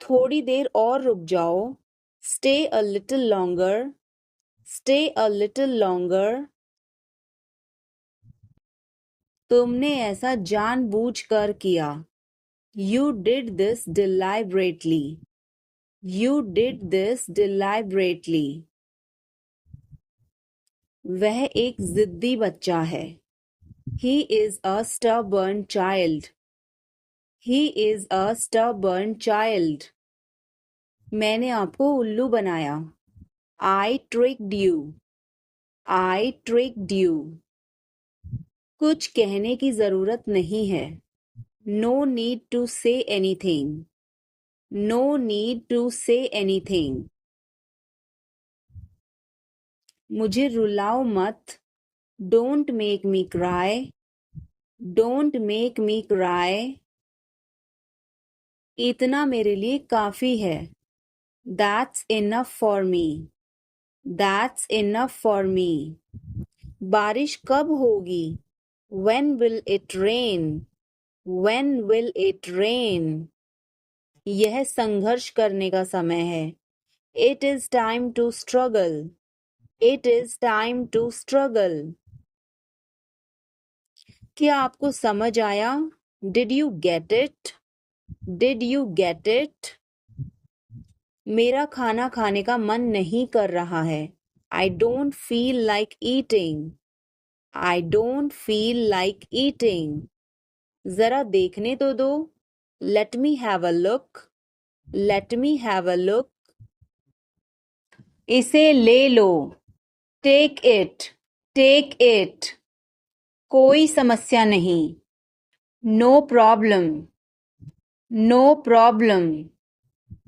थोड़ी देर और रुक जाओ। Stay a little longer. Stay a little longer. तुमने ऐसा जानबूझकर किया। You did this deliberately. You did this deliberately. वह एक जिद्दी बच्चा है। He is a stubborn child. He is a stubborn child. मैंने आपको उल्लू बनाया। I tricked you. I tricked you. कुछ कहने की जरूरत नहीं है। No need to say anything. No need to say anything. मुझे रुलाओ मत। Don't make me cry. Don't make me cry. इतना मेरे लिए काफी है। That's enough for me. That's enough for me. बारिश कब होगी? When will it rain? When will it rain? यह संघर्ष करने का समय है। It is time to struggle. It is time to struggle. क्या आपको समझ आया? Did you get it? Did you get it? मेरा खाना खाने का मन नहीं कर रहा है। I don't feel like eating. I don't feel like eating. जरा देखने तो दो। Let me have a look. Let me have a look. इसे ले लो। Take it. Take it. कोई समस्या नहीं। No problem. No problem.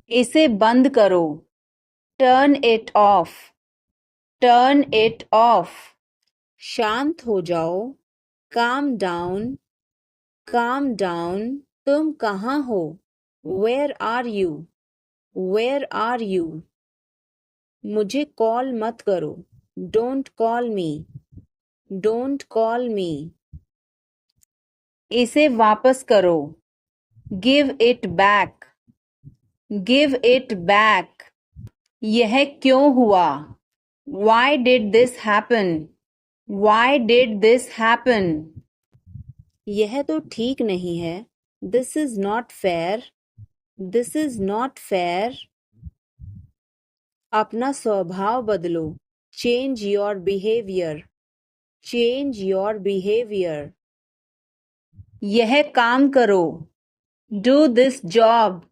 इसे बंद करो। Turn it off. Turn it off. शांत हो जाओ। Calm down. Calm down. तुम कहाँ हो? Where are you? Where are you? मुझे कॉल मत करो। Don't call me. Don't call me. इसे वापस करो। Give it back. Give it back. यह क्यों हुआ? Why did this happen? Why did this happen? यह तो ठीक नहीं है। This is not fair. This is not fair. अपना स्वभाव बदलो। Change your behavior. Change your behavior. यह काम करो। Do this job.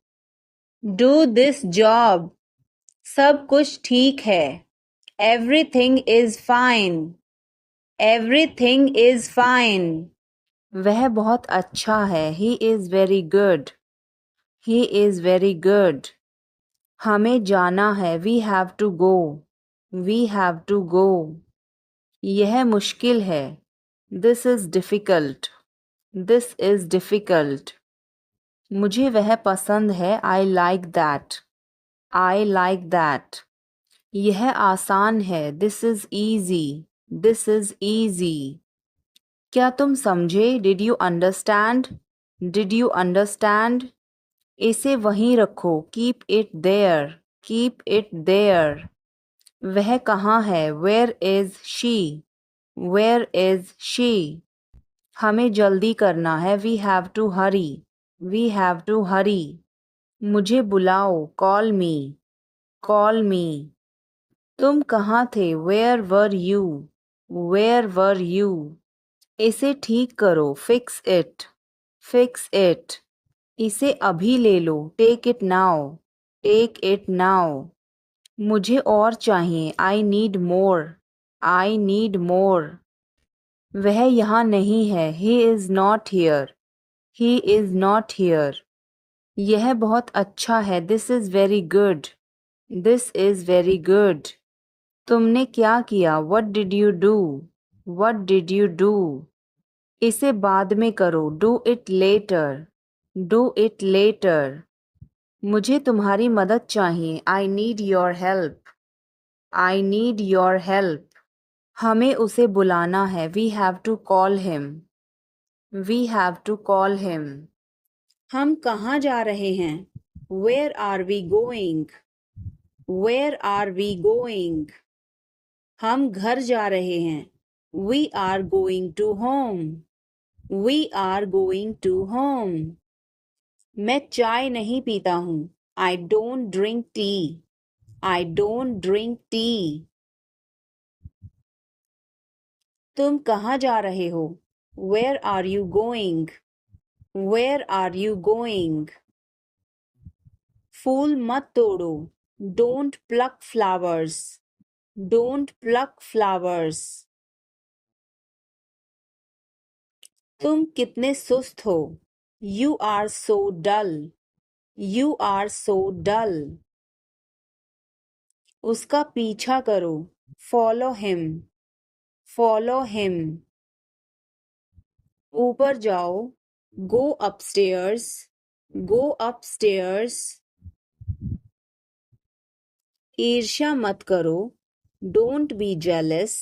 Do this job. सब कुछ ठीक है। Everything is fine. Everything is fine. वह बहुत अच्छा है। He is very good. He is very good. हमें जाना है। We have to go. We have to go. यह मुश्किल है। This is difficult. This is difficult. मुझे वह पसंद है। I like that. I like that. यह आसान है। This is easy. This is easy. क्या तुम समझे? Did you understand? Did you understand? इसे वहीं रखो। Keep it there. Keep it there. वह कहाँ है? Where is she? Where is she? हमें जल्दी करना है। We have to hurry. We have to hurry. मुझे बुलाओ। Call me. Call me. तुम कहाँ थे? Where were you? Where were you? इसे ठीक करो। Fix it. Fix it. इसे अभी ले लो। Take it now. Take it now. मुझे और चाहिए। I need more. I need more. वह यहाँ नहीं है। He is not here. He is not here. यह बहुत अच्छा है। This is very good. This is very good. तुमने क्या किया? What did you do? What did you do? इसे बाद में करो। Do it later. Do it later. मुझे तुम्हारी मदद चाहिए। I need your help. I need your help. हमें उसे बुलाना है। We have to call him. We have to call him. हम कहाँ जा रहे हैं? Where are we going? Where are we going? हम घर जा रहे हैं. We are going to home. We are going to home. मैं चाय नहीं पीता हूँ. I don't drink tea. I don't drink tea. तुम कहाँ जा रहे हो? Where are you going? Where are you going? फूल मत तोड़ो. Don't pluck flowers. Don't pluck flowers. तुम कितने सुस्त हो. You are so dull. You are so dull. उसका पीछा करो. Follow him. Follow him. ऊपर जाओ. Go upstairs. Go upstairs. ईर्ष्या मत करो. Don't be jealous.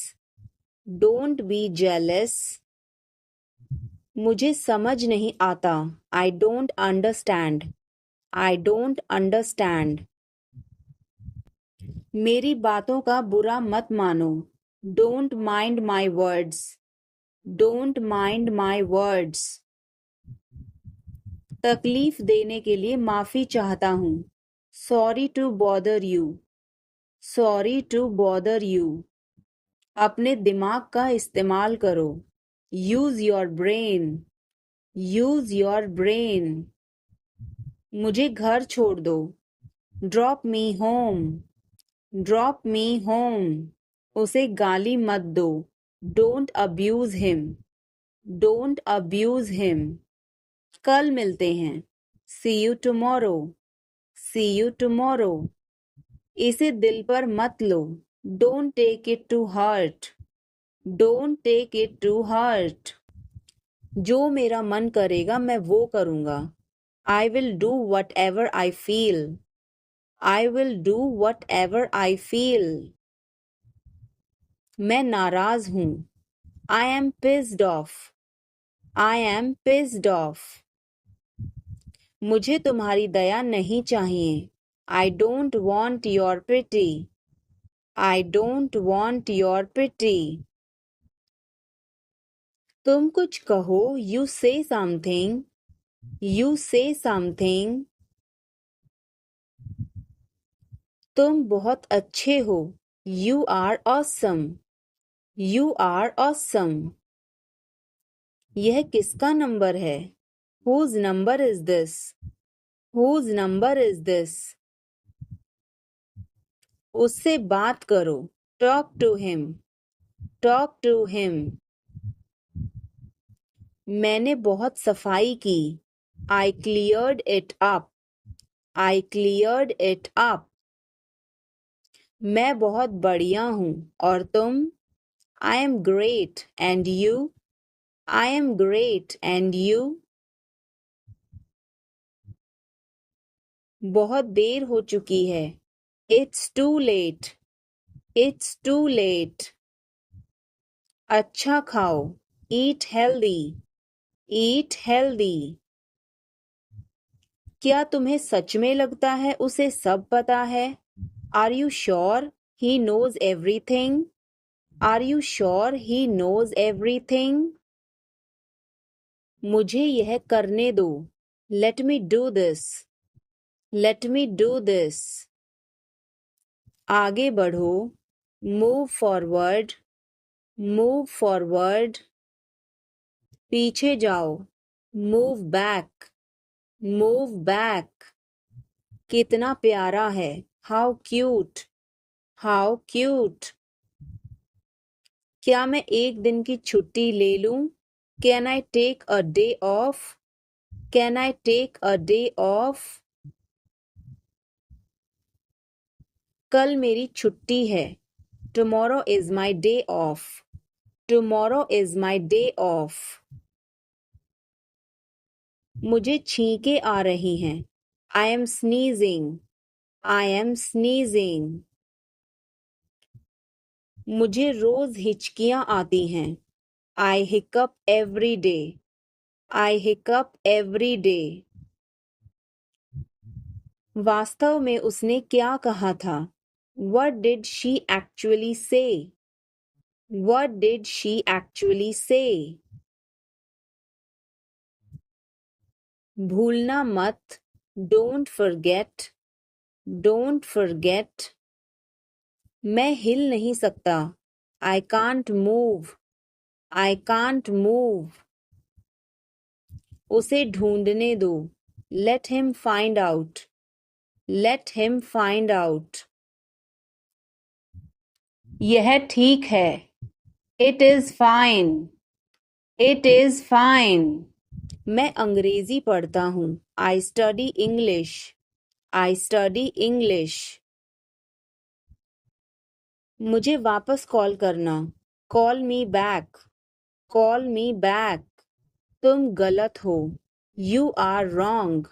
Don't be jealous. मुझे समझ नहीं आता. I don't understand. I don't understand. मेरी बातों का बुरा मत मानो. Don't mind my words. Don't mind my words. तकलीफ देने के लिए माफी चाहता हूँ. Sorry to bother you. Sorry to bother you. अपने दिमाग का इस्तेमाल करो. Use your brain. Use your brain. मुझे घर छोड़ दो. Drop me home. Drop me home. उसे गाली मत दो. Don't abuse him. Don't abuse him. कल मिलते हैं. See you tomorrow. See you tomorrow. इसे दिल पर मत लो. Don't take it to heart. Don't take it to heart. जो मेरा मन करेगा मैं वो करूँगा. I will do whatever I feel. I will do whatever I feel. मैं नाराज हूँ. I am pissed off. I am pissed off. मुझे तुम्हारी दया नहीं चाहिए. I don't want your pity. I don't want your pity. तुम कुछ कहो. You say something. You say something. तुम बहुत अच्छे हो. You are awesome. You are awesome. यह किसका नंबर है? Whose number is this? Whose number is this? उससे बात करो. Talk to him. Talk to him. मैंने बहुत सफाई की. I cleared it up. I cleared it up. मैं बहुत बढ़िया हूँ. और तुम? I am great. And you? I am great. And you? बहुत देर हो चुकी है. It's too late. It's too late. अच्छा खाओ. Eat healthy. Eat healthy. क्या तुम्हें सच में लगता है उसे सब पता है? Are you sure he knows everything? Are you sure he knows everything? मुझे यह करने दो. Let me do this. Let me do this. आगे बढ़ो. Move forward. Move forward. पीछे जाओ. Move back. Move back. कितना प्यारा है. How cute. How cute. क्या मैं एक दिन की छुट्टी ले लूं? Can I take a day off? Can I take a day off? कल मेरी छुट्टी है. Tomorrow is my day off. Tomorrow is my day off. मुझे छींकें आ रही हैं. I am sneezing. I am sneezing. मुझे रोज हिचकियां आती हैं. I hiccup every day. I hiccup every day. वास्तव में उसने क्या कहा था? What did she actually say? What did she actually say? भूलना मत. Don't forget. Don't forget. मैं हिल नहीं सकता. I can't move. I can't move. उसे ढूंढने दो. Let him find out. Let him find out. यह ठीक है. It is fine. It is fine. मैं अंग्रेजी पढ़ता हूँ. I study English. I study English. मुझे वापस कॉल करना. Call me back. Call me back. तुम गलत हो. You are wrong.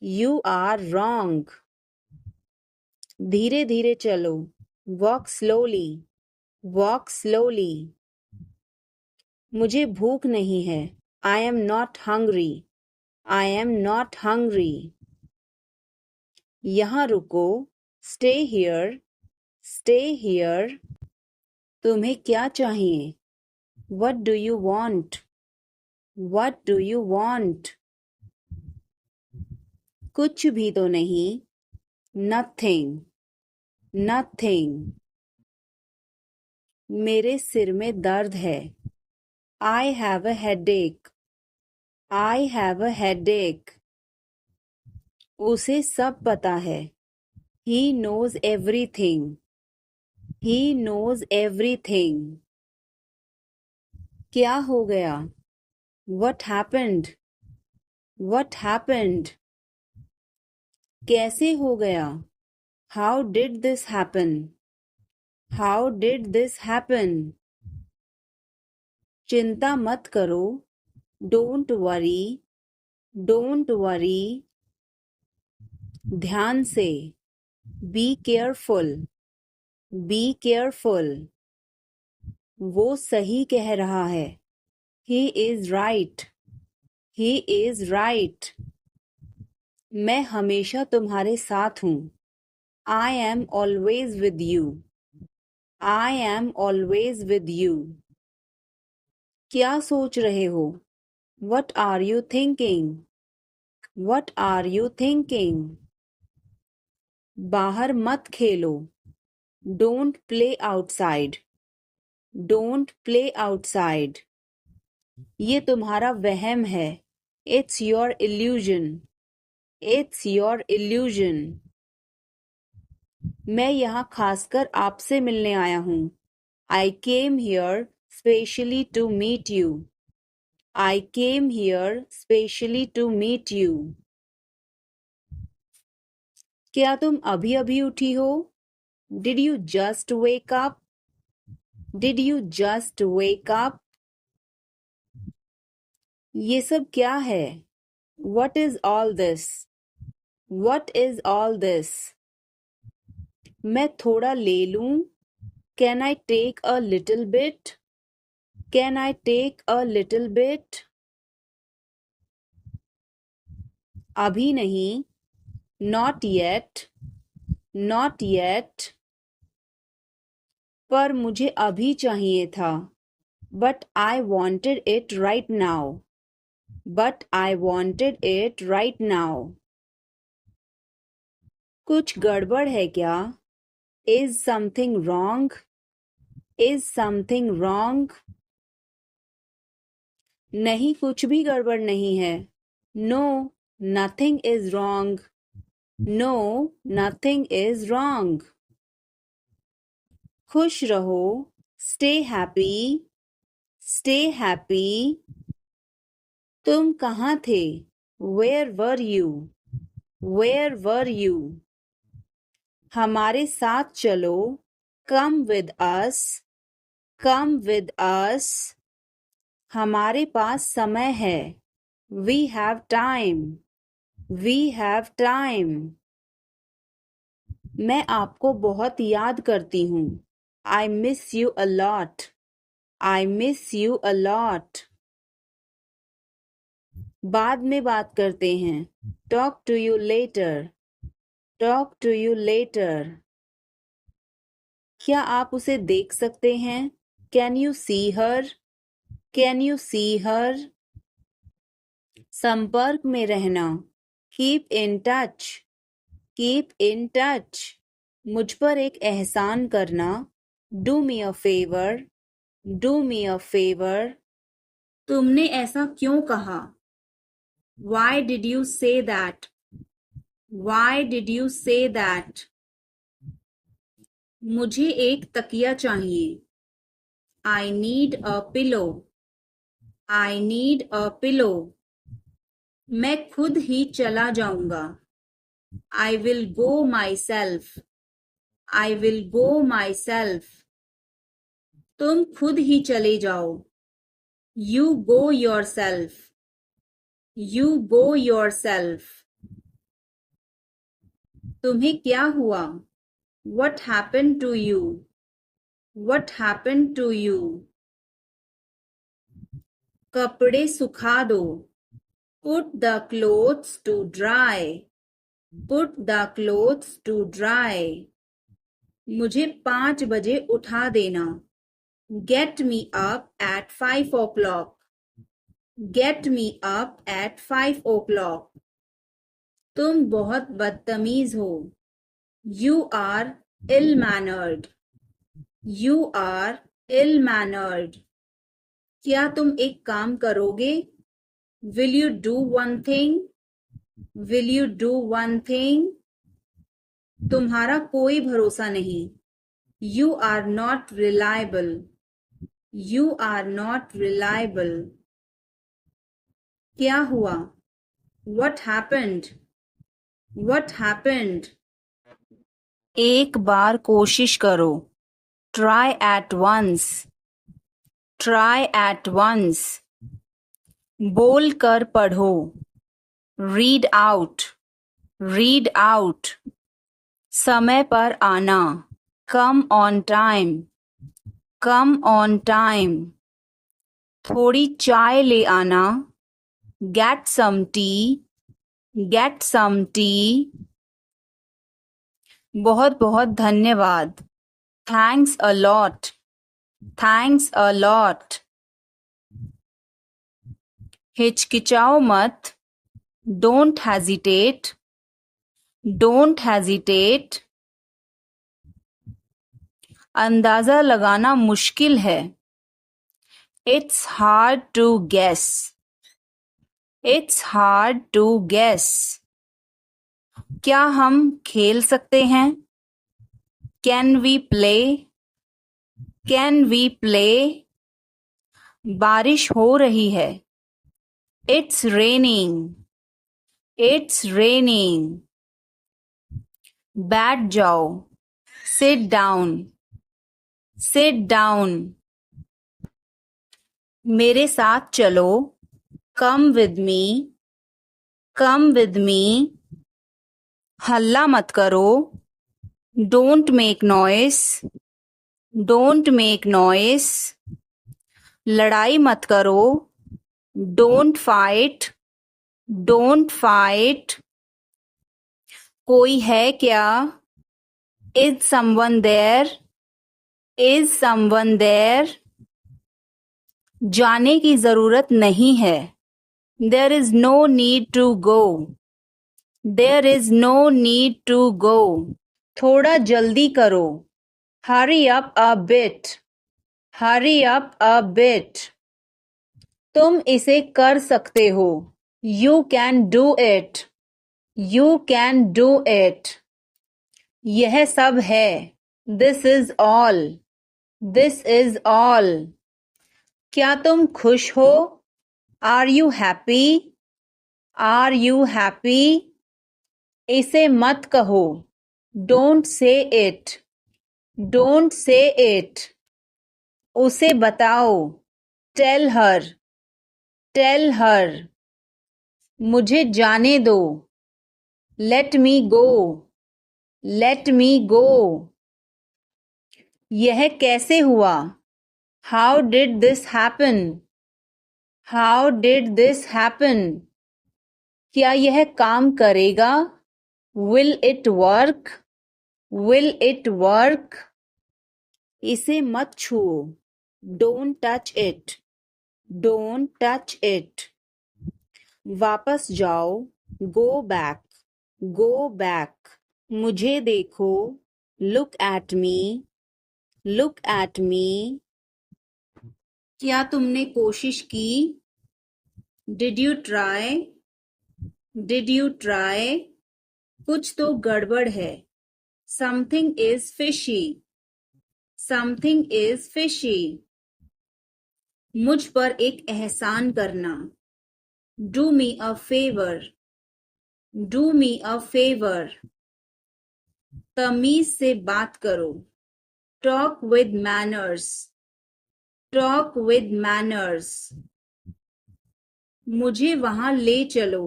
You are wrong. धीरे धीरे चलो. Walk slowly. Walk slowly. मुझे भूख नहीं है. I am not hungry. I am not hungry. यहाँ रुको. Stay here. Stay here. तुम्हें क्या चाहिए? What do you want? What do you want? कुछ भी तो नहीं. Nothing. Nothing. मेरे सिर में दर्द है. I have a headache. I have a headache. उसे सब पता है. He knows everything. He knows everything. क्या हो गया? What happened? What happened? कैसे हो गया? How did this happen? How did this happen? चिंता मत करो. Don't worry. Don't worry. ध्यान से. Be careful. Be careful. वो सही कह रहा है. He is right. He is right. मैं हमेशा तुम्हारे साथ हूँ. I am always with you. I am always with you. क्या सोच रहे हो? What are you thinking? What are you thinking? बाहर मत खेलो. Don't play outside. Don't play outside. ये तुम्हारा वहम है. It's your illusion. It's your illusion. मैं यहाँ खासकर आपसे मिलने आया हूँ. I came here specially to meet you. I came here specially to meet you. क्या तुम अभी अभी उठी हो? Did you just wake up? Did you just wake up? ये सब क्या है? What is all this? What is all this? मैं थोड़ा ले लूं? Can I take a little bit? Can I take a little bit? अभी नहीं. Not yet. Not yet. पर मुझे अभी चाहिए था. But I wanted it right now. But I wanted it right now. कुछ गड़बड़ है क्या? Is something wrong? Is something wrong? नहीं, कुछ भी गड़बड़ नहीं है. No, nothing is wrong. No, nothing is wrong. खुश रहो. Stay happy. Stay happy. तुम कहाँ थे? Where were you? Where were you? हमारे साथ चलो. Come with us. Come with us. हमारे पास समय है. We have time. We have time. मैं आपको बहुत याद करती हूँ. I miss you a lot. I miss you a lot. बाद में बात करते हैं. Talk to you later. Talk to you later. क्या आप उसे देख सकते हैं? Can you see her? Can you see her? संपर्क में रहना. Keep in touch. Keep in touch. मुझ पर एक एहसान करना. Do me a favor. Do me a favor. तुमने ऐसा क्यों कहा? Why did you say that? Why did you say that? मुझे एक तकिया चाहिए. I need a pillow. I need a pillow. मैं खुद ही चला जाऊंगा. I will go myself. I will go myself. तुम खुद ही चले जाओ. You go yourself. You go yourself. तुम्हें क्या हुआ? What happened to you? What happened to you? कपड़े सुखा दो. Put the clothes to dry. Put the clothes to dry. मुझे 5 बजे उठा देना. Get me up at 5 o'clock. Get me up at 5 o'clock. तुम बहुत बदतमीज हो. You are ill-mannered. You are ill-mannered. क्या तुम एक काम करोगे? Will you do one thing? Will you do one thing? तुम्हारा कोई भरोसा नहीं. You are not reliable. You are not reliable. क्या हुआ? What happened? What happened? एक बार कोशिश करो. Try at once. Try at once. बोल कर पढ़ो. Read out. Read out. समय पर आना. Come on time. Come on time. थोड़ी चाय ले आना. Get some tea. Get some tea. बहुत बहुत धन्यवाद. Thanks a lot. Thanks a lot. हिचकिचाओ मत. Don't hesitate. Don't hesitate. अंदाजा लगाना मुश्किल है. It's hard to guess. It's hard to guess. क्या हम खेल सकते हैं? Can we play? Can we play? बारिश हो रही है. It's raining. It's raining. बैठ जाओ. Sit down. Sit down. मेरे साथ चलो. Come with me. Come with me. हल्ला मत करो. Don't make noise. Don't make noise. लड़ाई मत करो. Don't fight. Don't fight. कोई है क्या? Is someone there? Is someone there? जाने की जरूरत नहीं है. There is no need to go. There is no need to go. थोड़ा जल्दी करो. Hurry up a bit. Hurry up a bit. तुम इसे कर सकते हो. You can do it. You can do it. यह सब है. This is all. This is all. क्या तुम खुश हो? Are you happy? Are you happy? इसे मत कहो. Don't say it. Don't say it. उसे बताओ. Tell her. Tell her. मुझे जाने दो. Let me go. Let me go. यह कैसे हुआ? How did this happen? How did this happen? क्या यह काम करेगा? Will it work? Will it work? इसे मत छुओ. Don't touch it. Don't touch it. वापस जाओ. Go back. Go back. मुझे देखो. Look at me. Look at me. क्या तुमने कोशिश की? Did you try? Did you try? कुछ तो गड़बड़ है. Something is fishy. Something is fishy. मुझ पर एक एहसान करना. Do me a favor. Do me a favor. तमीज से बात करो. Talk with manners. Talk with manners. मुझे वहां ले चलो.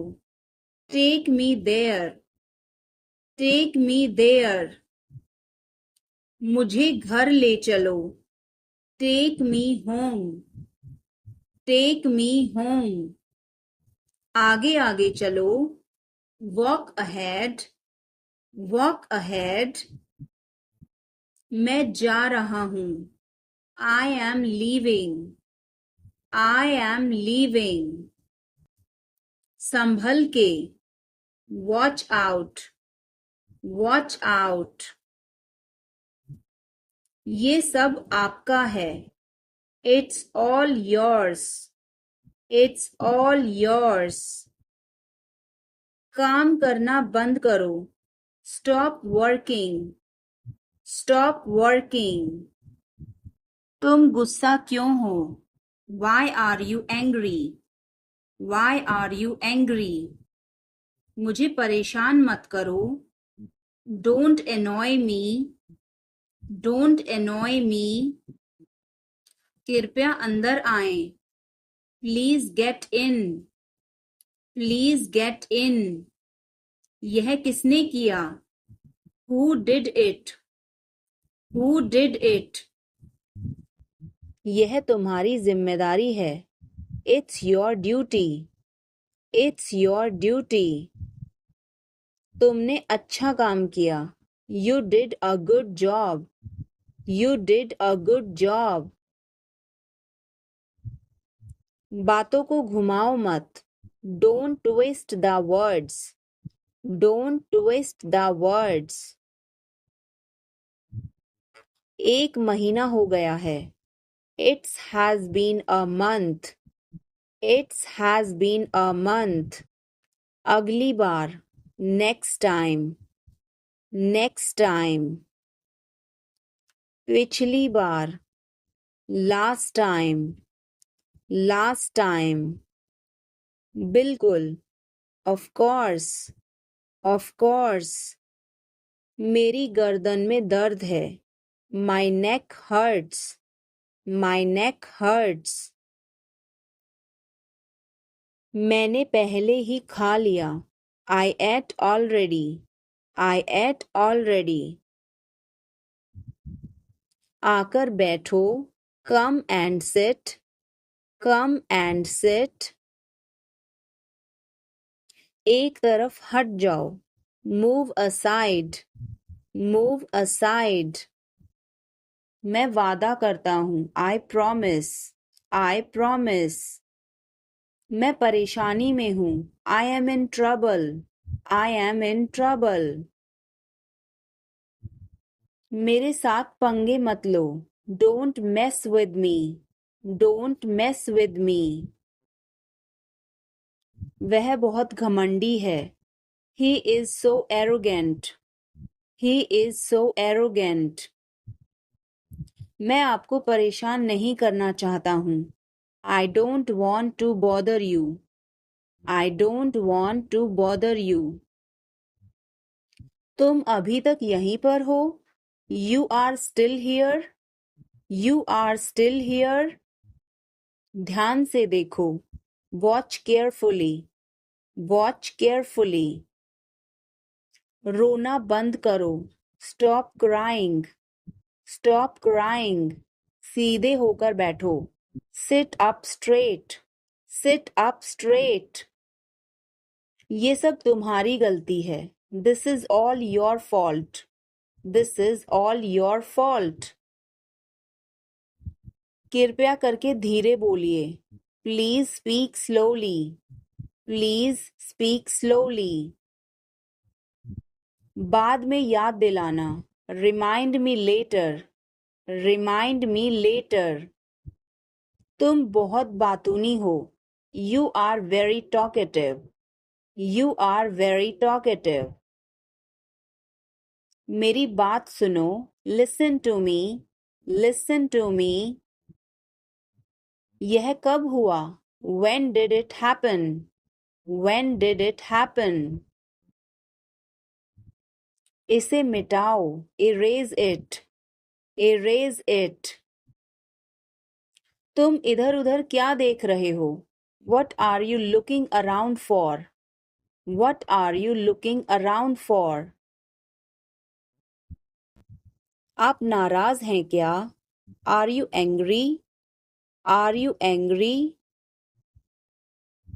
Take me there. Take me there. मुझे घर ले चलो. Take me home. Take me home. आगे आगे चलो. Walk ahead. Walk ahead. मैं जा रहा हूँ. I am leaving. I am leaving. संभल के. Watch out. Watch out. ये सब आपका है. It's all yours. It's all yours. काम करना बंद करो. Stop working. Stop working. तुम गुस्सा क्यों हो? Why are you angry? Why are you angry? मुझे परेशान मत करो. Don't annoy me. Don't annoy me. कृपया अंदर आएं. Please get in. Please get in. यह किसने किया? Who did it? Who did it? यह तुम्हारी जिम्मेदारी है. It's your duty. It's your duty. तुमने अच्छा काम किया. You did a good job. You did a good job. बातों को घुमाओ मत. Don't twist the words. Don't twist the words. एक महीना हो गया है. It has been a month. It has been a month. अगली बार. Next time. Next time. पिछली बार. Last time. Last time. बिल्कुल. Of course. Of course. मेरी गर्दन में दर्द है. My neck hurts. My neck hurts. मैंने पहले ही खा लिया. I ate already. I ate already. आकर बैठो. Come and sit. Come and sit. एक तरफ हट जाओ. Move aside. Move aside. मैं वादा करता हूँ. I promise. I promise. मैं परेशानी में हूँ. I am in trouble. I am in trouble. मेरे साथ पंगे मत लो. Don't mess with me. Don't mess with me. वह बहुत घमंडी है. He is so arrogant. He is so arrogant. मैं आपको परेशान नहीं करना चाहता हूँ. I don't want to bother you. I don't want to bother you. तुम अभी तक यहीं पर हो? You are still here. You are still here. ध्यान से देखो. Watch carefully. Watch carefully. रोना बंद करो. Stop crying. Stop crying. सीधे होकर बैठो. Sit up straight. Sit up straight. ये सब तुम्हारी गलती है. This is all your fault. This is all your fault. कृपया करके धीरे बोलिए. Please speak slowly. Please speak slowly. बाद में याद दिलाना. Remind me later. Remind me later. तुम बहुत बातूनी हो. You are very talkative. You are very talkative. मेरी बात सुनो. Listen to me. Listen to me. यह कब हुआ? When did it happen? When did it happen? इसे मिटाओ. Erase it. Erase it. तुम इधर उधर क्या देख रहे हो? What are you looking around for? What are you looking around for? आप नाराज हैं क्या? Are you angry? Are you angry?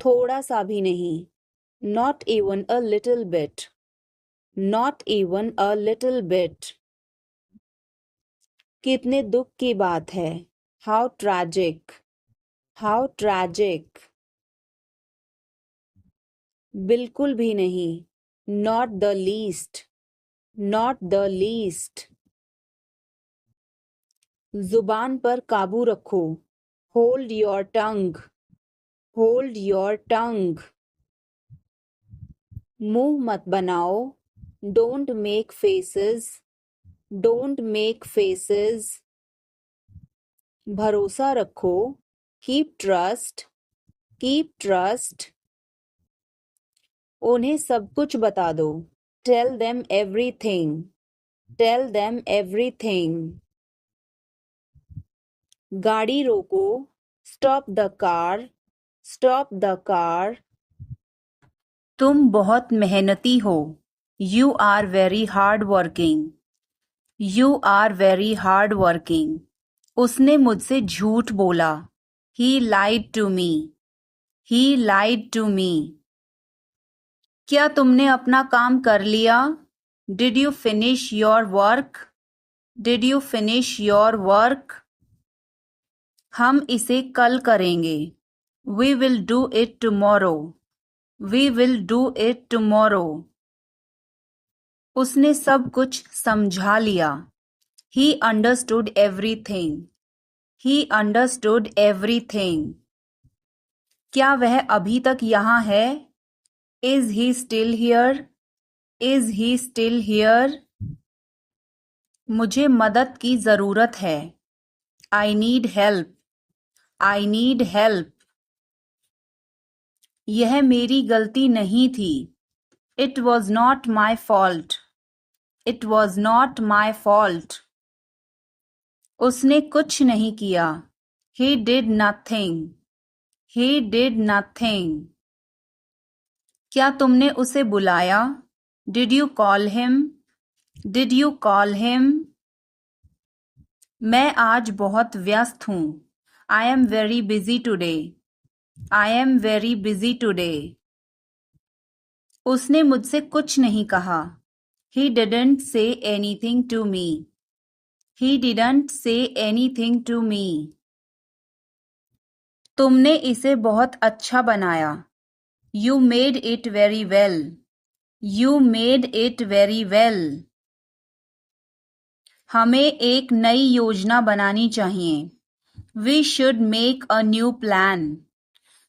थोड़ा सा भी नहीं. Not even a little bit. Not even a little bit. कितने दुख की बात है. How tragic. How tragic. बिल्कुल भी नहीं. Not the least. Not the least. जुबान पर काबू रखो. Hold your tongue. Hold your tongue. मुंह मत बनाओ. Don't make faces. Don't make faces. भरोसा रखो. Keep trust. Keep trust. उन्हें सब कुछ बता दो. Tell them everything. Tell them everything. गाड़ी रोको. Stop the car. Stop the car. तुम बहुत मेहनती हो. You are very hard working. You are very hard working. उसने मुझसे झूठ बोला. He lied to me. He lied to me. क्या तुमने अपना काम कर लिया? Did you finish your work? Did you finish your work? हम इसे कल करेंगे. We will do it tomorrow. We will do it tomorrow. उसने सब कुछ समझा लिया. He understood everything. He understood everything. क्या वह अभी तक यहाँ है? Is he still here? Is he still here? मुझे मदद की जरूरत है. I need help. I need help. यह मेरी गलती नहीं थी. It was not my fault. It was not my fault. उसने कुछ नहीं किया. He did nothing. He did nothing. क्या तुमने उसे बुलाया? Did you call him? Did you call him? मैं आज बहुत व्यस्त हूँ. I am very busy today. I am very busy today. उसने मुझसे कुछ नहीं कहा. He didn't say anything to me. He didn't say anything to me. तुमने इसे बहुत अच्छा बनाया. You made it very well. You made it very well. हमें एक नई योजना बनानी चाहिए. We should make a new plan.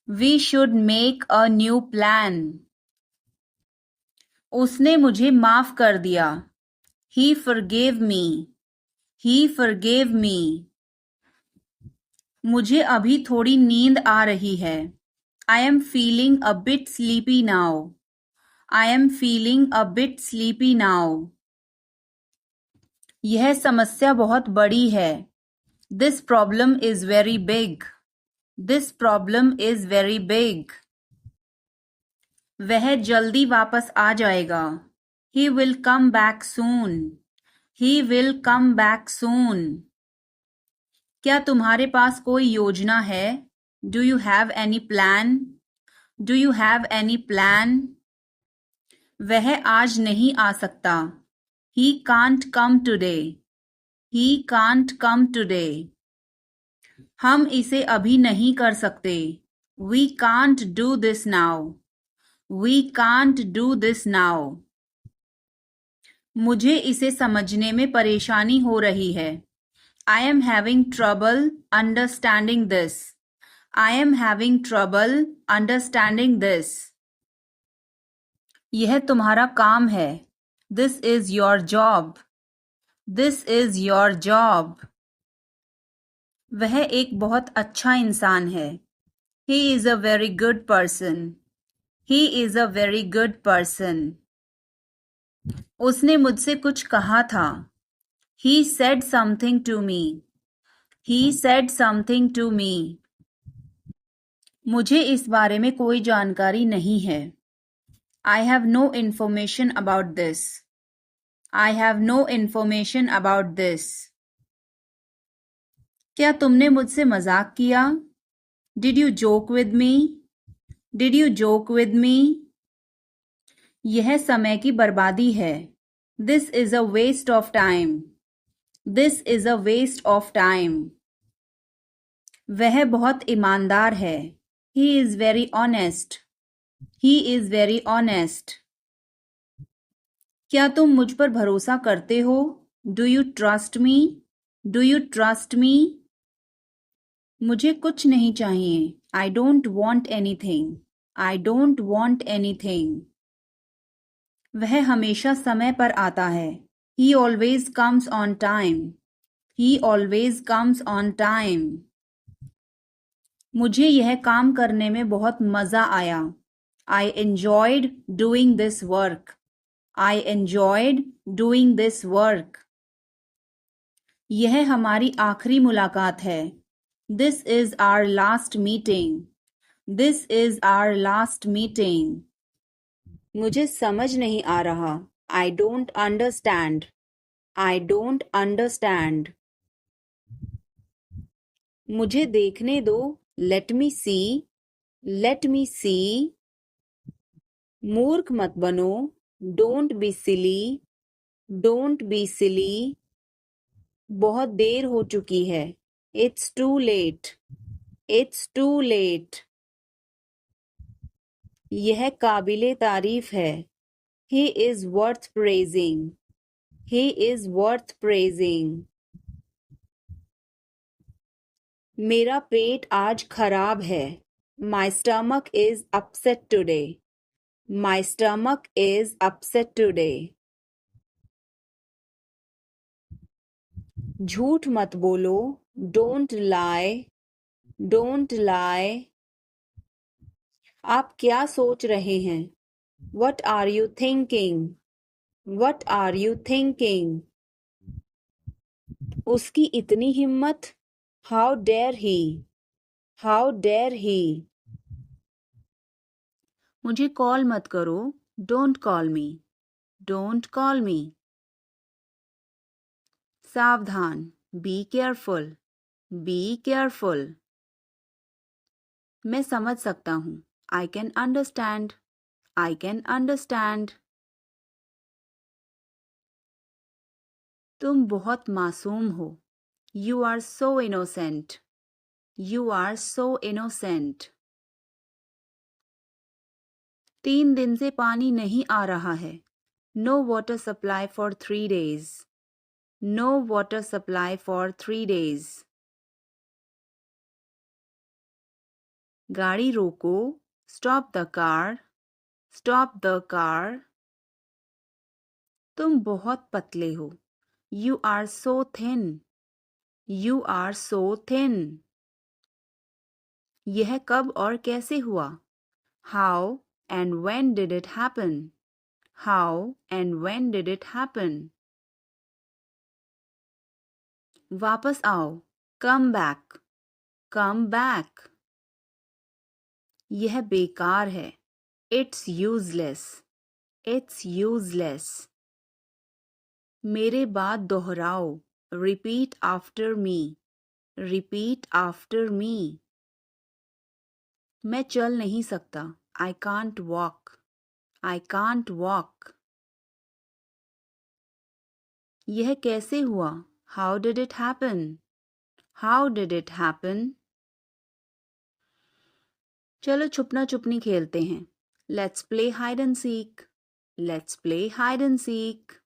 We should make a new plan. उसने मुझे माफ कर दिया. He forgave me. He forgave me. मुझे अभी थोड़ी नींद आ रही है. I am feeling a bit sleepy now. I am feeling a bit sleepy now. यह समस्या बहुत बड़ी है. This problem is very big. This problem is very big. वह जल्दी वापस आ जाएगा. He will come back soon. He will come back soon. क्या तुम्हारे पास कोई योजना है? Do you have any plan? Do you have any plan? वह आज नहीं आ सकता. He can't come today. He can't come today. हम इसे अभी नहीं कर सकते. We can't do this now. We can't do this now. मुझे इसे समझने में परेशानी हो रही है. I am having trouble understanding this. I am having trouble understanding this. यह तुम्हारा काम है. This is your job. This is your job. वह एक बहुत अच्छा इंसान है. He is a very good person. He is a very good person. उसने मुझसे कुछ कहा था. He said something to me. He said something to me. मुझे इस बारे में कोई जानकारी नहीं है. I have no information about this. I have no information about this. क्या तुमने मुझसे मजाक किया? Did you joke with me? Did you joke with me? यह समय की बर्बादी है. This is a waste of time. This is a waste of time. वह बहुत ईमानदार है. He is very honest. He is very honest. क्या तुम मुझ पर भरोसा करते हो? Do you trust me? Do you trust me? मुझे कुछ नहीं चाहिए. I don't want anything. I don't want anything. वह हमेशा समय पर आता है. He always comes on time. He always comes on time. मुझे यह काम करने में बहुत मजा आया. I enjoyed doing this work. I enjoyed doing this work. यह हमारी आखिरी मुलाकात है. This is our last meeting. This is our last meeting. मुझे समझ नहीं आ रहा. I don't understand. I don't understand. मुझे देखने दो. Let me see. Let me see. मूर्ख मत बनो. Don't be silly. Don't be silly. बहुत देर हो चुकी है. It's too late. It's too late. यह काबिले तारीफ है. He is worth praising. He is worth praising. मेरा पेट आज खराब है. My stomach is upset today. My stomach is upset today. झूठ मत बोलो. Don't lie. Don't lie. आप क्या सोच रहे हैं? What are you thinking? What are you thinking? उसकी इतनी हिम्मत. How dare he? How dare he? मुझे कॉल मत करो. Don't call me. Don't call me. सावधान. Be careful. Be careful. मैं समझ सकता हूँ. I can understand. I can understand. तुम बहुत मासूम हो. You are so innocent. You are so innocent. 3 दिन से पानी नहीं आ रहा है. No water supply for 3 days. No water supply for 3 days. गाड़ी रोको. Stop the car. Stop the car. तुम बहुत पतले हो. You are so thin. You are so thin. यह कब और कैसे हुआ? How and when did it happen? How and when did it happen? वापस आओ. Come back. Come back. यह बेकार है. It's useless. It's useless. मेरे बाद दोहराओ. Repeat after me. Repeat after me. मैं चल नहीं सकता. I can't walk. I can't walk. यह कैसे हुआ? How did it happen? How did it happen? चलो छुपना छुपनी खेलते हैं. Let's play hide and seek. Let's play hide and seek.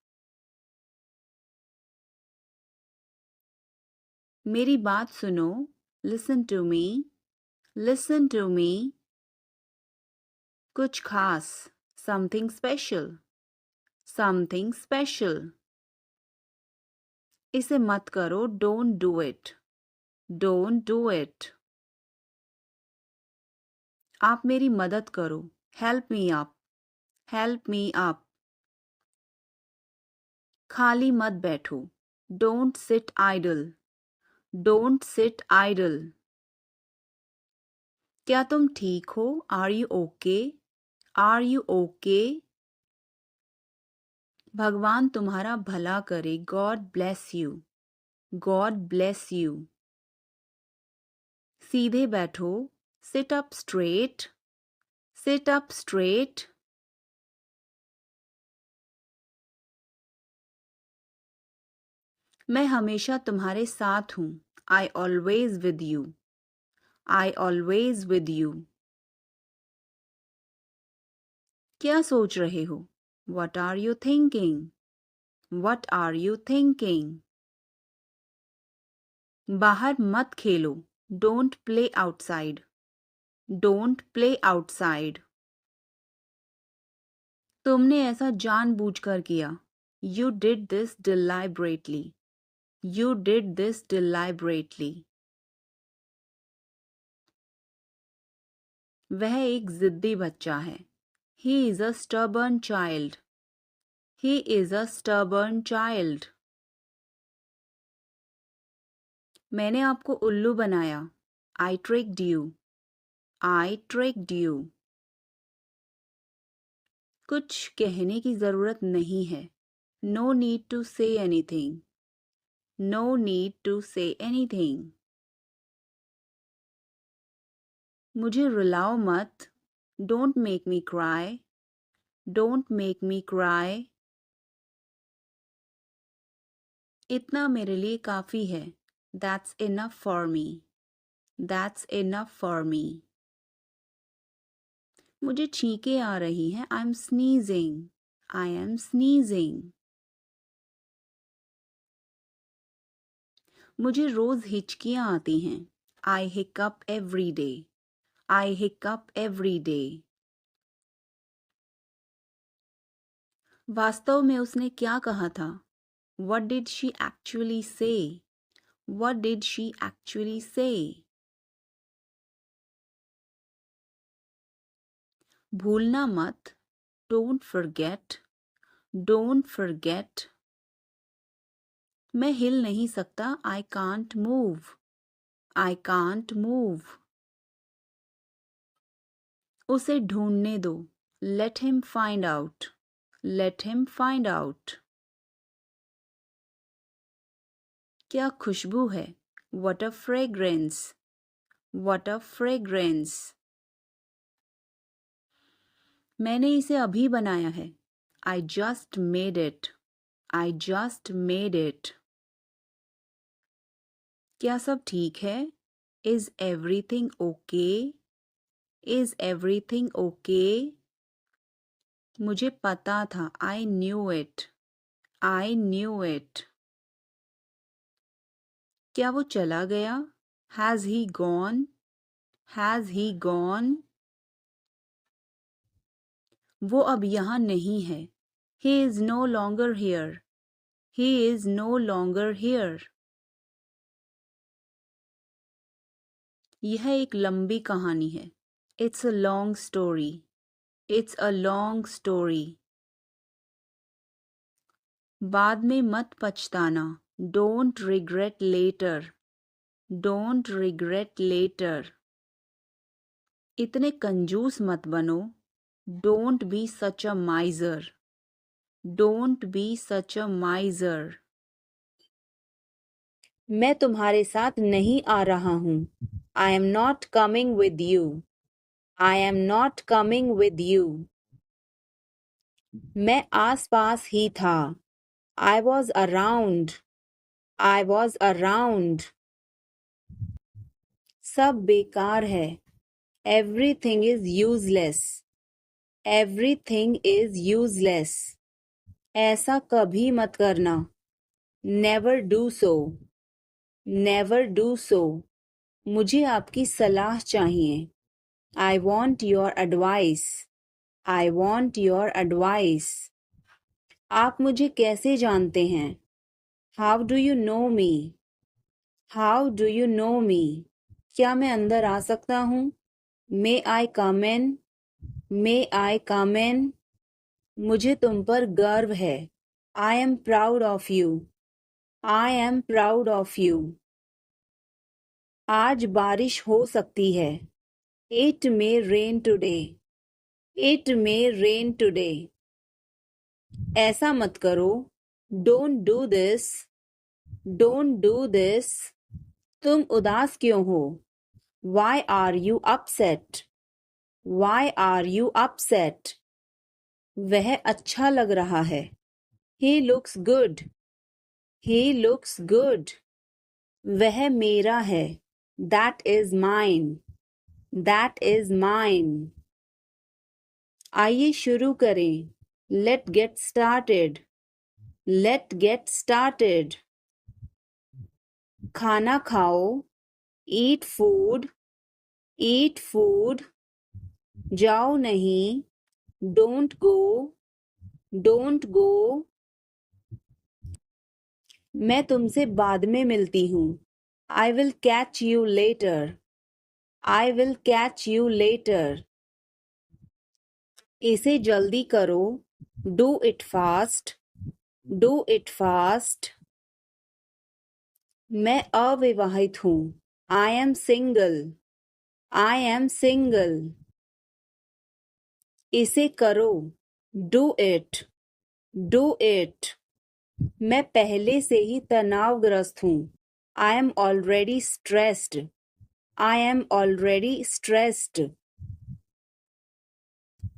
मेरी बात सुनो. Listen to me. Listen to me. कुछ खास. Something special. Something special. इसे मत करो. Don't do it. Don't do it. आप मेरी मदद करो. Help me up. Help me up. खाली मत बैठो. Don't sit idle. Don't sit idle. क्या तुम ठीक हो? Are you okay? Are you okay? भगवान तुम्हारा भला करे. God bless you. God bless you. सीधे बैठो. Sit up straight. Sit up straight. मैं हमेशा तुम्हारे साथ हूँ. I always with you. I always with you. क्या सोच रहे हो? What are you thinking? What are you thinking? बाहर मत खेलो. Don't play outside. Don't play outside. तुमने ऐसा जानबूझकर किया. You did this deliberately. You did this deliberately. वह एक जिद्दी बच्चा है. He is a stubborn child. He is a stubborn child. मैंने आपको उल्लू बनाया. I tricked you. I tricked you. कुछ कहने की जरूरत नहीं है. No need to say anything. No need to say anything. मुझे रुलाओ मत. Don't make me cry. Don't make me cry. इतना मेरे लिए काफी है. That's enough for me. That's enough for me. मुझे छींकें आ रही हैं. I'm sneezing. I am sneezing. मुझे रोज हिचकियां आती हैं. I hiccup every day. I hiccup every day. वास्तव में उसने क्या कहा था? What did she actually say? What did she actually say? भूलना मत. Don't forget. Don't forget. मैं हिल नहीं सकता. I can't move. I can't move. उसे ढूंढने दो. Let him find out. Let him find out. क्या खुशबू है? What a fragrance. What a fragrance. मैंने इसे अभी बनाया है. I just made it. I just made it. क्या सब ठीक है? Is everything okay? Is everything okay? मुझे पता था. I knew it. I knew it. क्या वो चला गया? Has he gone? Has he gone? वो अब यहाँ नहीं है. He is no longer here. He is no longer here. यह एक लंबी कहानी है. It's a long story. It's a long story. बाद में मत पछताना. Don't regret later. Don't regret later. इतने कंजूस मत बनो. Don't be such a miser. Don't be such a miser. मैं तुम्हारे साथ नहीं आ रहा हूँ. I am not coming with you. I am not coming with you. मैं आस-पास ही था. I was around. I was around. सब बेकार है. Everything is useless. Everything is useless. ऐसा कभी मत करना. Never do so. Never do so. मुझे आपकी सलाह चाहिए. I want your advice. I want your advice. आप मुझे कैसे जानते हैं? How do you know me? How do you know me? क्या मैं अंदर आ सकता हूँ? May I come in? May I come in? मुझे तुम पर गर्व है. I am proud of you. I am proud of you. आज बारिश हो सकती है. It may rain today. It may rain today. ऐसा मत करो. Don't do this. Don't do this. तुम उदास क्यों हो? Why are you upset? Why are you upset? वह अच्छा लग रहा है. He looks good. He looks good. वह मेरा है. That is mine. That is mine. आइए शुरू करें. Let's get started. Let's get started. खाना खाओ. Eat food. Eat food. जाओ नहीं. Don't go. Don't go. मैं तुमसे बाद में मिलती हूँ. I will catch you later. I will catch you later. इसे जल्दी करो. Do it fast. Do it fast. मैं अविवाहित हूँ. I am single. I am single. इसे करो. Do it. Do it. मैं पहले से ही तनावग्रस्त हूँ. I am already stressed. I am already stressed.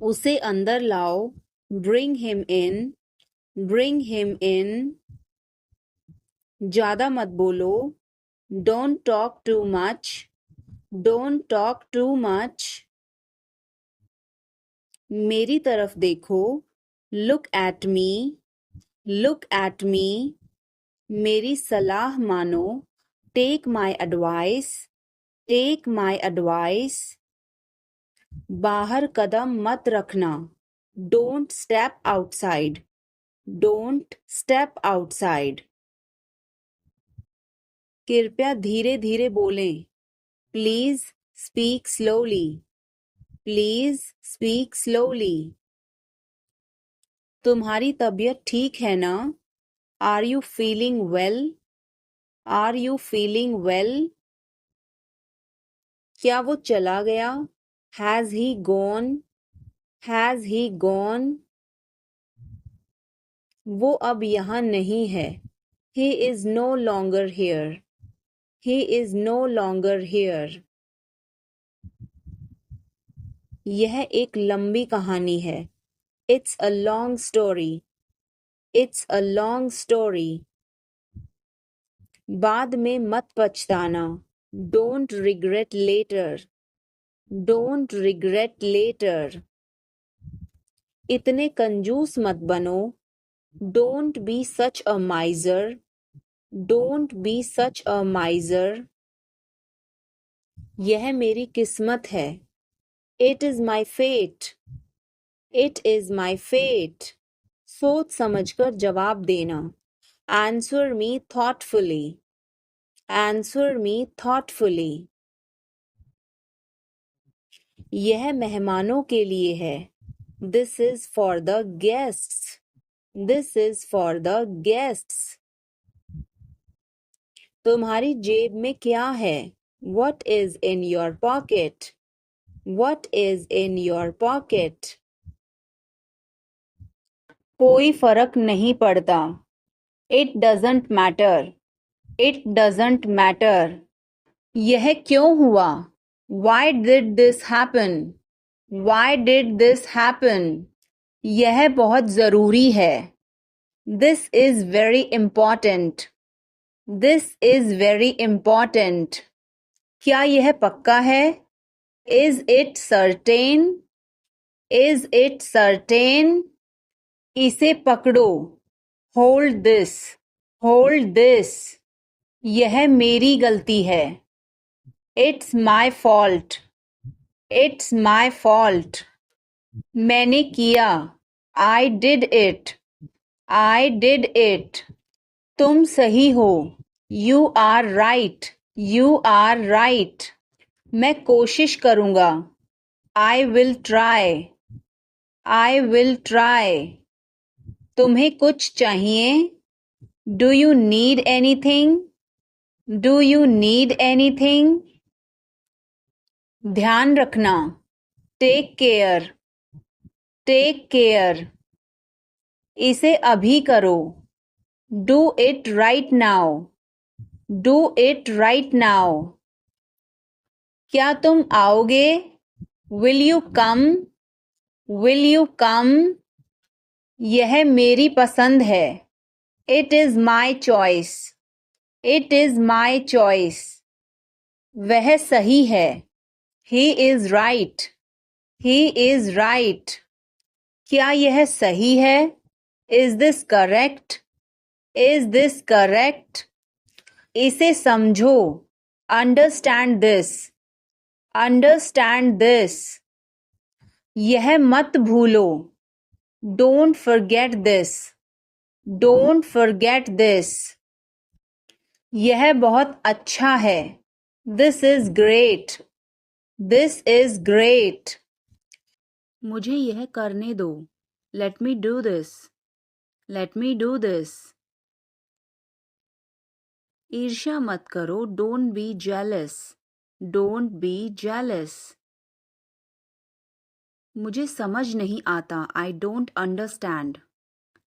उसे अंदर लाओ. Bring him in. Bring him in. ज़्यादा मत बोलो. Don't talk too much. Don't talk too much. मेरी तरफ देखो. Look at me. Look at me. मेरी सलाह मानो. Take my advice. Take my advice. बाहर कदम मत रखना. Don't step outside. Don't step outside. कृपया धीरे धीरे बोलें. Please speak slowly. Please speak slowly. तुम्हारी तबीयत ठीक है ना? Are you feeling well? Are you feeling well? क्या वो चला गया? Has he gone? Has he gone? वो अब यहाँ नहीं है. He is no longer here. He is no longer here. यह एक लंबी कहानी है. It's a long story. It's a long story. बाद में मत पछताना. Don't regret later. Don't regret later. इतने कंजूस मत बनो. Don't be such a miser. Don't be such a miser. यह मेरी किस्मत है. It is my fate. It is my fate. सोच समझकर जवाब देना. Answer me thoughtfully. Answer me thoughtfully. यह मेहमानों के लिए है. This is for the guests. This is for the guests. तुम्हारी जेब में क्या है? What is in your pocket? What is in your pocket? कोई फर्क नहीं पड़ता. It doesn't matter. It doesn't matter. यह क्यों हुआ? Why did this happen? Why did this happen? यह बहुत ज़रूरी है. This is very important. This is very important. क्या यह पक्का है? Is it certain? Is it certain? इसे पकड़ो. Hold this. Hold this. यह मेरी गलती है. It's my fault. It's my fault. मैंने किया. I did it. I did it. तुम सही हो. You are right. You are right. मैं कोशिश करूँगा. I will try. I will try. तुम्हें कुछ चाहिए? Do you need anything? Do you need anything? ध्यान रखना. Take care. Take care. इसे अभी करो. Do it right now. Do it right now. क्या तुम आओगे? Will you come? Will you come? यह मेरी पसंद है. It is my choice. It is my choice. वह सही है. He is right. He is right. क्या यह सही है? Is this correct? Is this correct? इसे समझो. Understand this. Understand this. यह मत भूलो. Don't forget this. Don't forget this. यह बहुत अच्छा है. This is great. This is great. मुझे यह करने दो. Let me do this. Let me do this. ईर्ष्या मत करो. Don't be jealous. Don't be jealous. मुझे समझ नहीं आता. I don't understand.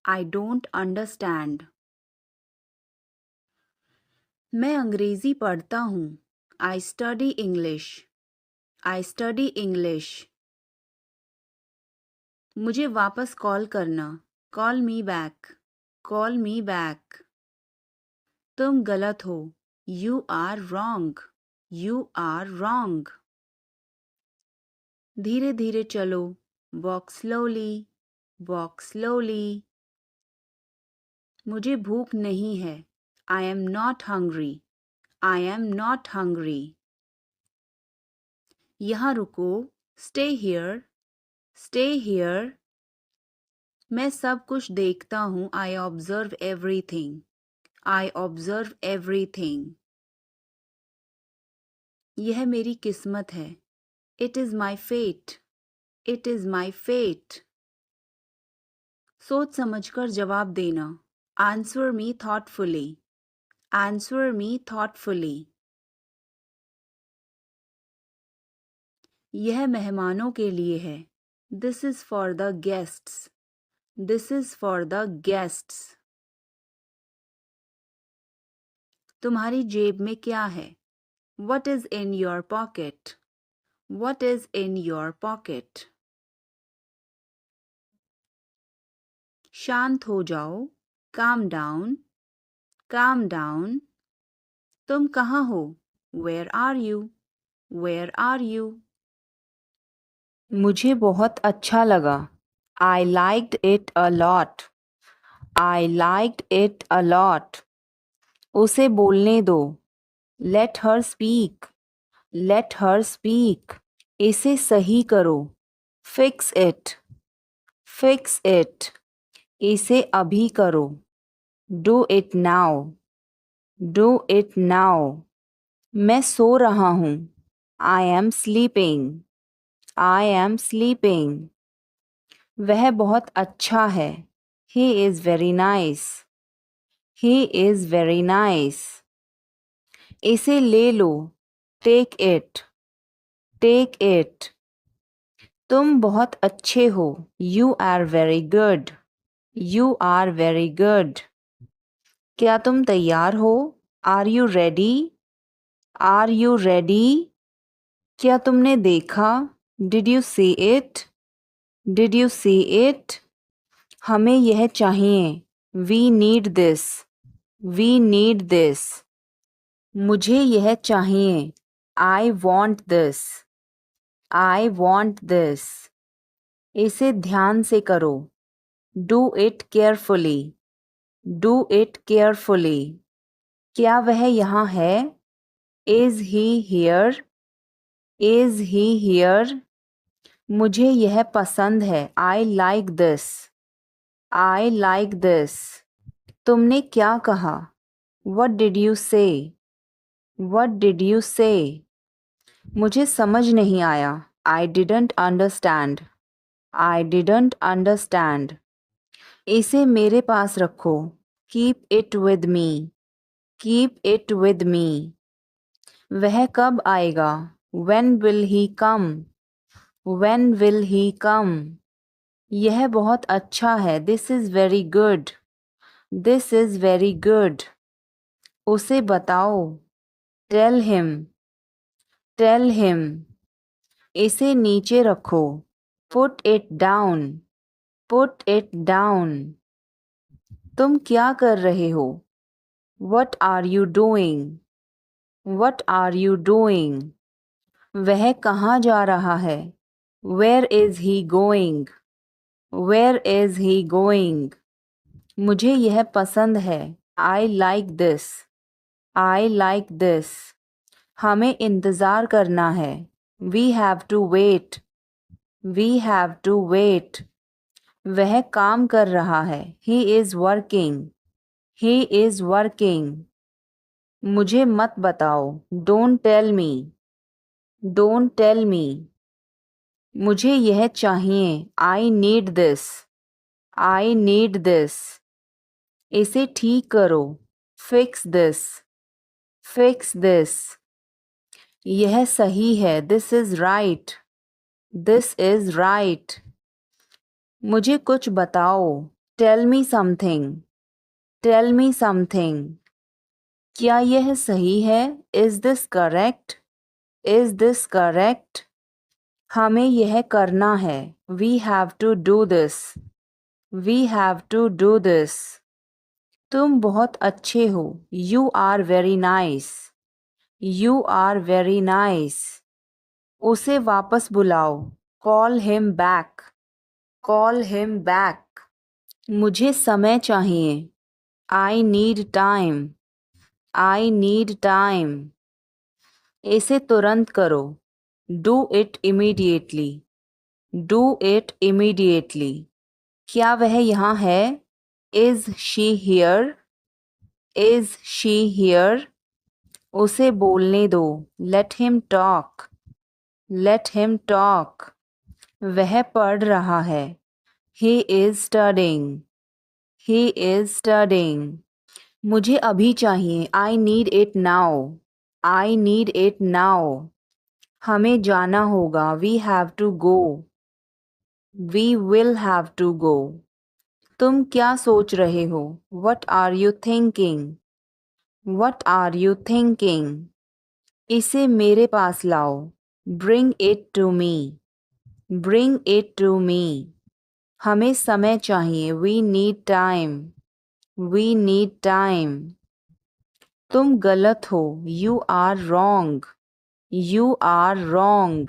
I don't understand. मैं अंग्रेजी पढ़ता हूँ. I study English. I study English. मुझे वापस कॉल करना. Call me back. Call me back. तुम गलत हो. You are wrong. You are wrong. धीरे धीरे चलो. Walk slowly. Walk slowly. मुझे भूख नहीं है. I am not hungry. I am not hungry. यहाँ रुको. Stay here. Stay here. मैं सब कुछ देखता हूँ. I observe everything. I observe everything. यह मेरी किस्मत है. It is my fate. It is my fate. सोच समझकर जवाब देना. Answer me thoughtfully. Answer me thoughtfully. यह मेहमानों के लिए है. This is for the guests. This is for the guests. तुम्हारी जेब में क्या है? What is in your pocket? What is in your pocket? शांत हो जाओ. Calm down. Calm down. तुम कहाँ हो? Where are you? Where are you? मुझे बहुत अच्छा लगा. I liked it a lot. I liked it a lot. उसे बोलने दो. Let her speak. Let her speak. इसे सही करो. Fix it. Fix it. इसे अभी करो. Do it now. Do it now. मैं सो रहा हूँ. I am sleeping. I am sleeping. वह बहुत अच्छा है. He is very nice. He is very nice. इसे ले लो. Take it. Take it. तुम बहुत अच्छे हो. You are very good. You are very good. क्या तुम तैयार हो? Are you ready? Are you ready? क्या तुमने देखा? Did you see it? Did you see it? हमें यह चाहिए। We need this. We need this. मुझे यह चाहिए। I want this. I want this. इसे ध्यान से करो। Do it carefully. Do it carefully. क्या वह यहाँ है? Is he here? Is he here? मुझे यह पसंद है। I like this. I like this. तुमने क्या कहा? What did you say? What did you say? मुझे समझ नहीं आया। I didn't understand. I didn't understand. इसे मेरे पास रखो। Keep it with me. Keep it with me. वह कब आएगा? When will he come? When will he come? यह बहुत अच्छा है। This is very good. This is very good. उसे बताओ। Tell him. Tell him. इसे नीचे रखो। Put it down. Put it down. तुम क्या कर रहे हो? What are you doing? What are you doing? वह कहाँ जा रहा है? Where is he going? Where is he going? मुझे यह पसंद है। I like this. I like this. हमें इंतज़ार करना है। We have to wait. We have to wait. वह काम कर रहा है। He is working. He is working. मुझे मत बताओ। Don't tell me. Don't tell me. मुझे यह चाहिए। I need this. I need this. इसे ठीक करो। Fix this. Fix this. यह सही है। This is right. This is right. मुझे कुछ बताओ। Tell me something. Tell me something. क्या यह सही है? Is this correct? Is this correct? हमें यह करना है। We have to do this. We have to do this. तुम बहुत अच्छे हो। You are very nice. You are very nice. उसे वापस बुलाओ। Call him back. Call him back. मुझे समय चाहिए। I need time. I need time. इसे तुरंत करो। Do it immediately. Do it immediately. क्या वह यहाँ है? Is she here? Is she here? उसे बोलने दो। Let him talk. Let him talk. वह पढ़ रहा है। He is studying. He is studying. मुझे अभी चाहिए। I need it now. I need it now. हमें जाना होगा। We have to go. We will have to go. तुम क्या सोच रहे हो? What are you thinking? What are you thinking? इसे मेरे पास लाओ। Bring it to me. Bring it to me. हमें समय चाहिए। We need time. We need time. तुम गलत हो। You are wrong. You are wrong.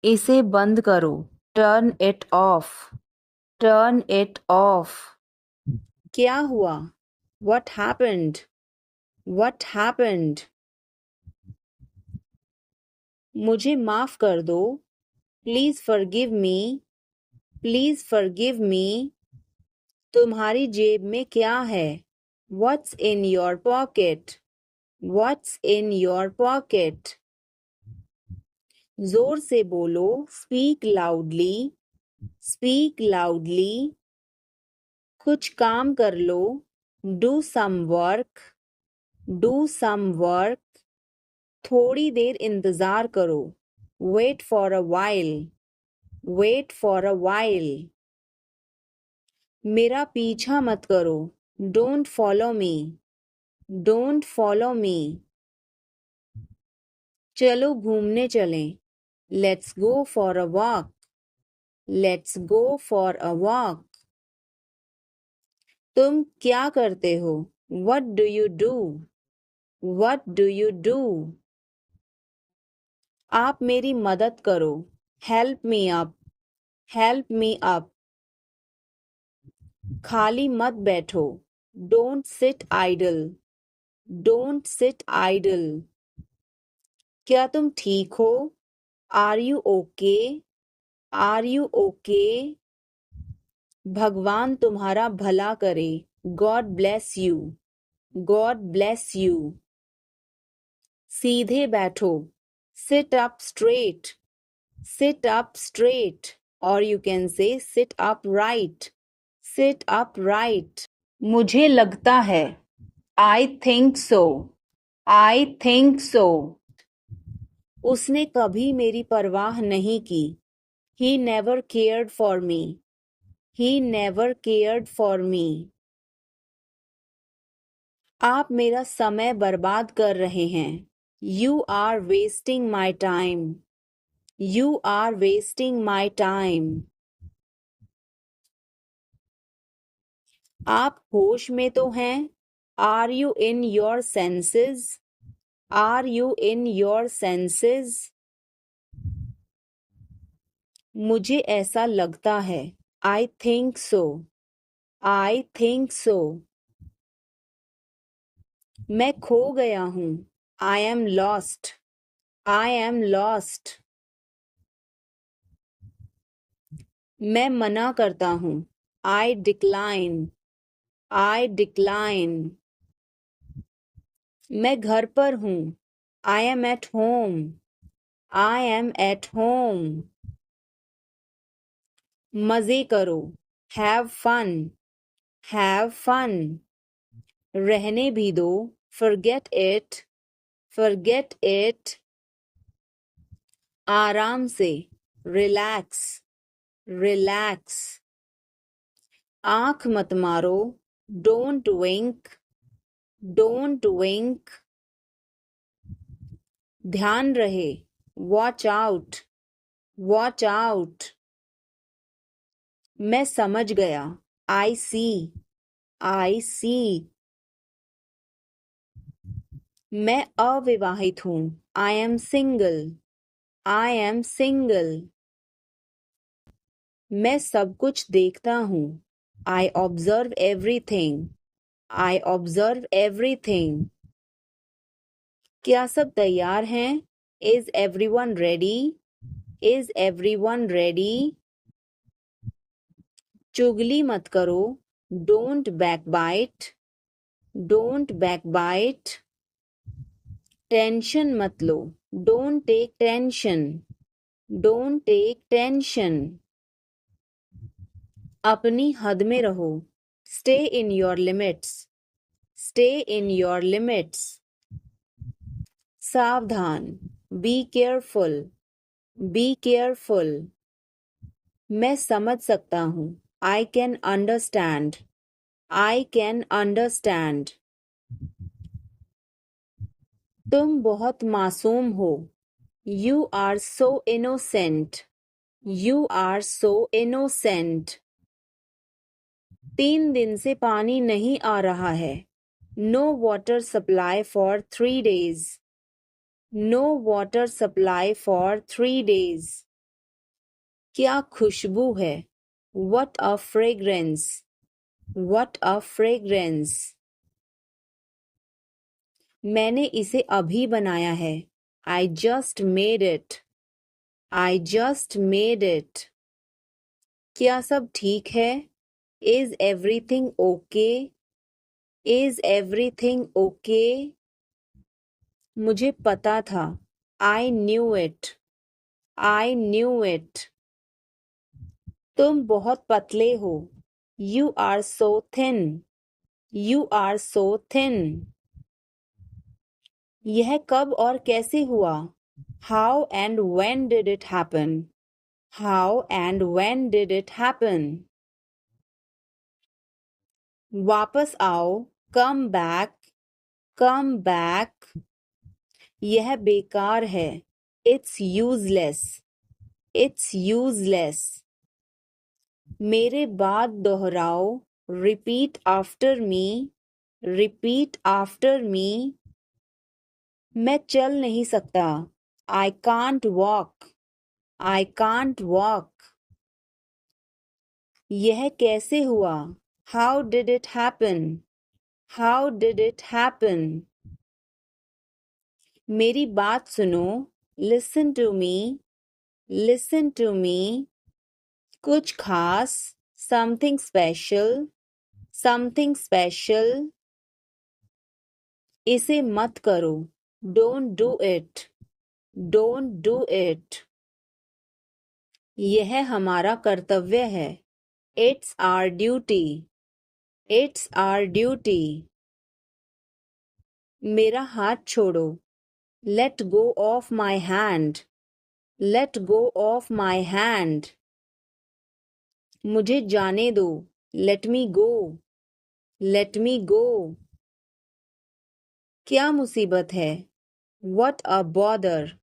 इसे बंद करो। Turn it off. Turn it off. क्या हुआ? What happened? What happened? मुझे माफ़ कर दो। Please forgive me. Please forgive me. तुम्हारी जेब में क्या है? What's in your pocket? What's in your pocket? जोर से बोलो। Speak loudly. Speak loudly. कुछ काम कर लो। Do some work. Do some work. थोड़ी देर इंतज़ार करो। Wait for a while. Wait for a while. मेरा पीछा मत करो। Don't follow me. Don't follow me. चलो घूमने चलें। Let's go for a walk. Let's go for a walk. तुम क्या करते हो? What do you do? What do you do? आप मेरी मदद करो। Help me up. Help me up. खाली मत बैठो। Don't sit idle. Don't sit idle. क्या तुम ठीक हो? Are you okay? Are you okay? भगवान तुम्हारा भला करे। God bless you. God bless you. सीधे बैठो। Sit up straight. Sit up straight. Or you can say sit upright. Sit upright. मुझे लगता है। I think so. I think so. उसने कभी मेरी परवाह नहीं की। He never cared for me. He never cared for me. आप मेरा समय बर्बाद कर रहे हैं। You are wasting my time. You are wasting my time. आप होश में तो हैं? Are you in your senses? Are you in your senses? मुझे ऐसा लगता है। I think so. I think so. मैं खो गया हूँ। I am lost. I am lost. मैं मना करता हूँ। I decline. I decline. मैं घर पर हूँ। I am at home. I am at home. मजे करो। Have fun. Have fun. रहने भी दो। Forget it. Forget it. आराम से। Relax. Relax. आँख मत मारो। Don't wink. Don't wink. ध्यान रहे। Watch out. Watch out. मैं समझ गया। I see. I see. मैं अविवाहित हूँ। I am single. I am single. मैं सब कुछ देखता हूँ। I observe everything. I observe everything. क्या सब तैयार हैं? Is everyone ready? Is everyone ready? चुगली मत करो। Don't backbite. Don't backbite. Tension मत लो। Don't take tension. Don't take tension. अपनी हद में रहो। Stay in your limits. Stay in your limits. सावधान। Be careful. Be careful. मैं समझ सकता हूँ। I can understand. I can understand. तुम बहुत मासूम हो। You are so innocent. You are so innocent. 3 दिन से पानी नहीं आ रहा है। No water supply for 3 days. No water supply for 3 days. क्या खुशबू है। What a fragrance. What a fragrance. मैंने इसे अभी बनाया है। I just made it. I just made it. क्या सब ठीक है? Is everything okay? Is everything okay? मुझे पता था। I knew it. I knew it. तुम बहुत पतले हो। You are so thin. You are so thin. यह कब और कैसे हुआ? How and when did it happen? How and when did it happen? वापस आओ। Come back. Come back. यह बेकार है। It's useless. It's useless. मेरे बाद दोहराओ। Repeat after me. Repeat after me. मैं चल नहीं सकता. I can't walk. I can't walk. यह कैसे हुआ? How did it happen? How did it happen? मेरी बात सुनो. Listen to me. Listen to me. कुछ खास. Something special. Something special. इसे मत करो. Don't do it. Don't do it. यह हमारा कर्तव्य है. It's our duty. It's our duty. मेरा हाथ छोड़ो. Let go of my hand. Let go of my hand. मुझे जाने दो. Let me go. Let me go. क्या मुसीबत है? What a bother.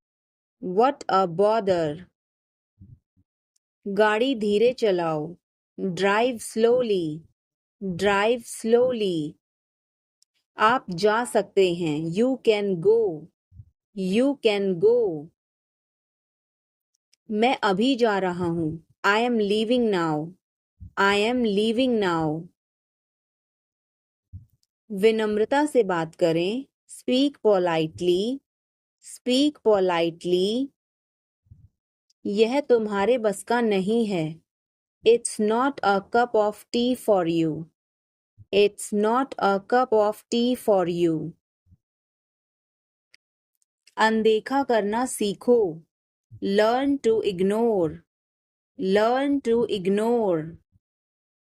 What a bother. गाड़ी धीरे चलाओ. Drive slowly. Drive slowly. आप जा सकते हैं. You can go. You can go. मैं अभी जा रहा हूँ. I am leaving now. I am leaving now. विनम्रता से बात करें. Speak politely. Speak politely. यह तुम्हारे बस का नहीं है. It's not a cup of tea for you. It's not a cup of tea for you. अनदेखा करना सीखो. Learn to ignore. Learn to ignore.